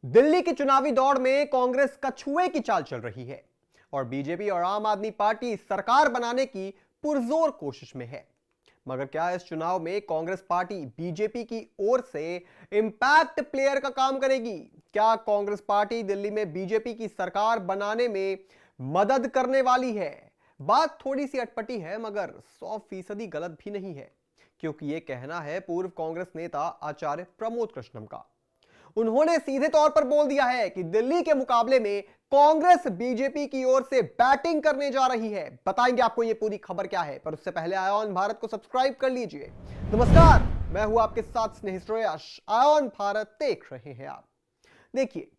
दिल्ली की चुनावी दौड़ में कांग्रेस कछुए की चाल चल रही है और बीजेपी और आम आदमी पार्टी सरकार बनाने की पुरजोर कोशिश में है। मगर क्या इस चुनाव में कांग्रेस पार्टी बीजेपी की ओर से इंपैक्ट प्लेयर का काम करेगी? क्या कांग्रेस पार्टी दिल्ली में बीजेपी की सरकार बनाने में मदद करने वाली है? बात थोड़ी सी अटपटी है मगर 100% गलत भी नहीं है, क्योंकि यह कहना है पूर्व कांग्रेस नेता आचार्य प्रमोद कृष्णम का। उन्होंने सीधे तौर पर बोल दिया है कि दिल्ली के मुकाबले में कांग्रेस बीजेपी की ओर से बैटिंग करने जा रही है। बताएंगे आपको ये पूरी खबर क्या है, पर उससे पहले आयोन भारत को सब्सक्राइब कर लीजिए। नमस्कार, मैं हूं आपके साथ स्नेह श्रेयस। आयोन भारत देख रहे हैं आप। देखिए,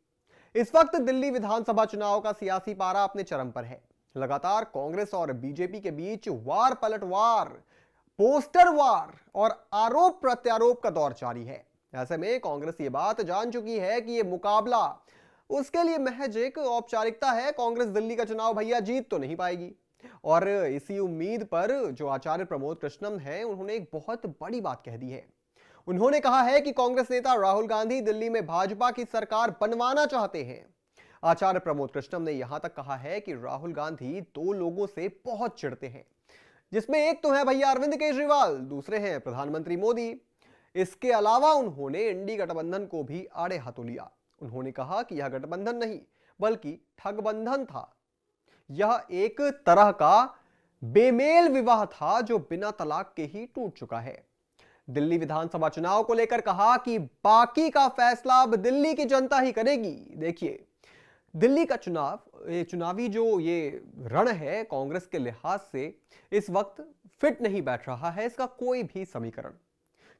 इस वक्त दिल्ली विधानसभा चुनाव का सियासी पारा अपने चरम पर है। लगातार कांग्रेस और बीजेपी के बीच वार पलटवार, पोस्टर वार और आरोप प्रत्यारोप का दौर जारी है। ऐसे में कांग्रेस ये बात जान चुकी है कि ये मुकाबला उसके लिए महज एक औपचारिकता है। कांग्रेस दिल्ली का चुनाव भैया जीत तो नहीं पाएगी। और इसी उम्मीद पर जो आचार्य प्रमोद कृष्णम है, उन्होंने एक बहुत बड़ी बात कह दी है। उन्होंने कहा है कि कांग्रेस नेता राहुल गांधी दिल्ली में भाजपा की सरकार बनवाना चाहते हैं। आचार्य प्रमोद कृष्णम ने यहां तक कहा है कि राहुल गांधी दो लोगों से बहुत चिढ़ते हैं, जिसमें एक तो है भैया अरविंद केजरीवाल, दूसरे हैं प्रधानमंत्री मोदी। इसके अलावा उन्होंने इंडी गठबंधन को भी आड़े हाथों लिया। उन्होंने कहा कि यह गठबंधन नहीं बल्कि ठगबंधन था। यह एक तरह का बेमेल विवाह था जो बिना तलाक के ही टूट चुका है। दिल्ली विधानसभा चुनाव को लेकर कहा कि बाकी का फैसला अब दिल्ली की जनता ही करेगी। देखिए, दिल्ली का चुनावी जो ये रण है, कांग्रेस के लिहाज से इस वक्त फिट नहीं बैठ रहा है इसका कोई भी समीकरण।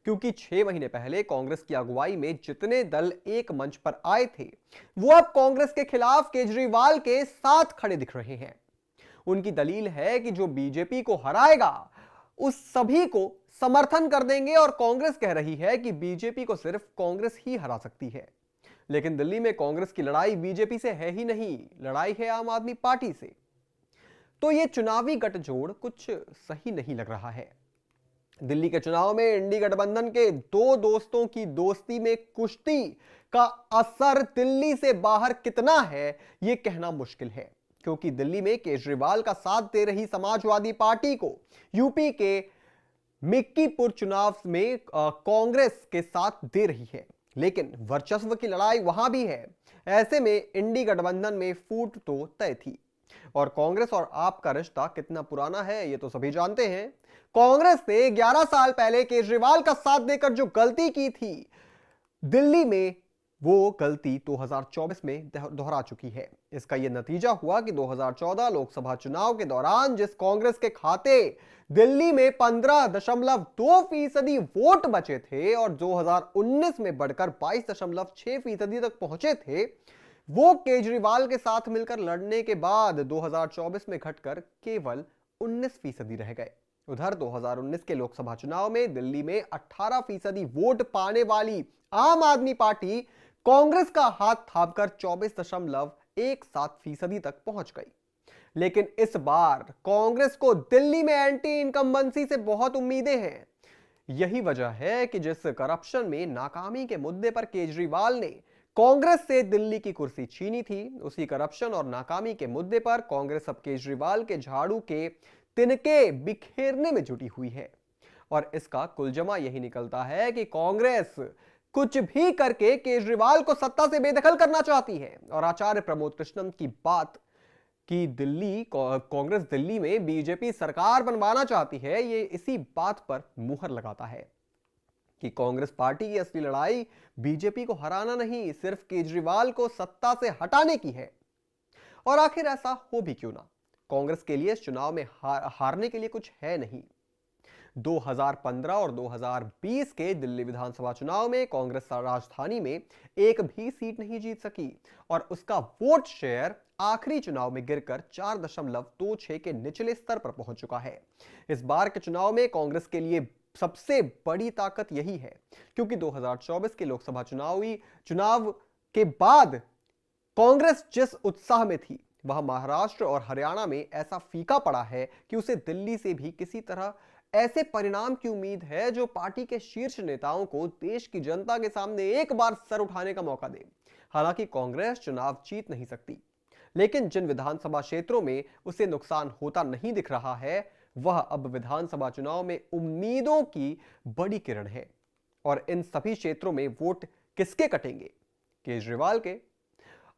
क्योंकि 6 महीने पहले कांग्रेस की अगुवाई में जितने दल एक मंच पर आए थे, वो अब कांग्रेस के खिलाफ केजरीवाल के साथ खड़े दिख रहे हैं। उनकी दलील है कि जो बीजेपी को हराएगा उस सभी को समर्थन कर देंगे, और कांग्रेस कह रही है कि बीजेपी को सिर्फ कांग्रेस ही हरा सकती है। लेकिन दिल्ली में कांग्रेस की लड़ाई बीजेपी से है ही नहीं, लड़ाई है आम आदमी पार्टी से। तो यह चुनावी गठजोड़ कुछ सही नहीं लग रहा है। दिल्ली के चुनाव में इंडी गठबंधन के दो दोस्तों की दोस्ती में कुश्ती का असर दिल्ली से बाहर कितना है यह कहना मुश्किल है, क्योंकि दिल्ली में केजरीवाल का साथ दे रही समाजवादी पार्टी को यूपी के मिक्कीपुर चुनाव में कांग्रेस के साथ दे रही है, लेकिन वर्चस्व की लड़ाई वहां भी है। ऐसे में इंडी गठबंधन में फूट तो तय थी। और कांग्रेस और आप का रिश्ता कितना पुराना है ये तो सभी जानते हैं। कांग्रेस ने 11 साल पहले केजरीवाल का साथ देकर जो गलती की थी दिल्ली में, वो गलती 2024 में दोहरा चुकी है। इसका यह नतीजा हुआ कि 2014 लोकसभा चुनाव के दौरान जिस कांग्रेस के खाते दिल्ली में 15.2% वोट बचे थे और 2019 में बढ़कर 22.6% तक पहुंचे थे, वो केजरीवाल के साथ मिलकर लड़ने के बाद 2024 में घटकर केवल 19% रह गए। उधर 2019 के लोकसभा चुनाव में दिल्ली में 18% वोट पाने वाली आम आदमी पार्टी कांग्रेस का हाथ थामकर 24.17% तक पहुंच गई। लेकिन इस बार कांग्रेस को दिल्ली में एंटी इनकम्बेंसी से बहुत उम्मीदें हैं। यही वजह है कि जिस करप्शन में नाकामी के मुद्दे पर केजरीवाल ने कांग्रेस से दिल्ली की कुर्सी छीनी थी, उसी करप्शन और नाकामी के मुद्दे पर कांग्रेस अब केजरीवाल के झाड़ू के तिनके बिखेरने में जुटी हुई है। और इसका कुलजमा यही निकलता है कि कांग्रेस कुछ भी करके केजरीवाल को सत्ता से बेदखल करना चाहती है। और आचार्य प्रमोद कृष्णम की बात कि कांग्रेस दिल्ली में बीजेपी सरकार बनवाना चाहती है, ये इसी बात पर मुहर लगाता है कि कांग्रेस पार्टी की असली लड़ाई बीजेपी को हराना नहीं, सिर्फ केजरीवाल को सत्ता से हटाने की है। और आखिर ऐसा हो भी क्यों ना, कांग्रेस के लिए इस चुनाव में हारने के लिए कुछ है नहीं। 2015 और 2020 के दिल्ली विधानसभा चुनाव में कांग्रेस राजधानी में एक भी सीट नहीं जीत सकी और उसका वोट शेयर आखिरी चुनाव में गिरकर 4.26 के निचले स्तर पर पहुंच चुका है। इस बार के चुनाव में कांग्रेस के लिए सबसे बड़ी ताकत यही है, क्योंकि 2024 के लोकसभा चुनाव के बाद कांग्रेस जिस उत्साह में थी, वह महाराष्ट्र और हरियाणा में ऐसा फीका पड़ा है कि उसे दिल्ली से भी किसी तरह ऐसे परिणाम की उम्मीद है जो पार्टी के शीर्ष नेताओं को देश की जनता के सामने एक बार सर उठाने का मौका दे। हालांकि कांग्रेस चुनाव जीत नहीं सकती, लेकिन जिन विधानसभा क्षेत्रों में उसे नुकसान होता नहीं दिख रहा है, वह अब विधानसभा चुनाव में उम्मीदों की बड़ी किरण है। और इन सभी क्षेत्रों में वोट किसके कटेंगे? केजरीवाल के।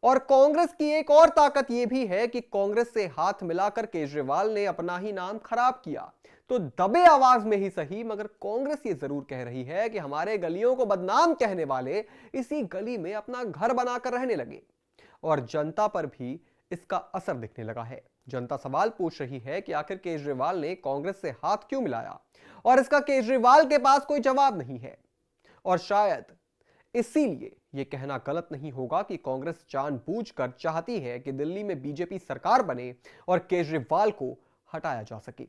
और कांग्रेस की एक और ताकत यह भी है कि कांग्रेस से हाथ मिलाकर केजरीवाल ने अपना ही नाम खराब किया। तो दबे आवाज में ही सही, मगर कांग्रेस ये जरूर कह रही है कि हमारे गलियों को बदनाम कहने वाले इसी गली में अपना घर बनाकर रहने लगे। और जनता पर भी इसका असर दिखने लगा है। जनता सवाल पूछ रही है कि आखिर केजरीवाल ने कांग्रेस से हाथ क्यों मिलाया, और इसका केजरीवाल के पास कोई जवाब नहीं है। और शायद इसीलिए यह कहना गलत नहीं होगा कि कांग्रेस जानबूझकर चाहती है कि दिल्ली में बीजेपी सरकार बने और केजरीवाल को हटाया जा सके।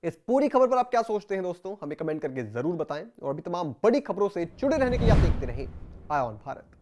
इस पूरी खबर पर आप क्या सोचते हैं दोस्तों? हमें कमेंट करके जरूर बताएं। और भी तमाम बड़ी खबरों से जुड़े रहने के लिए आप देखते रहें आय ऑन भारत।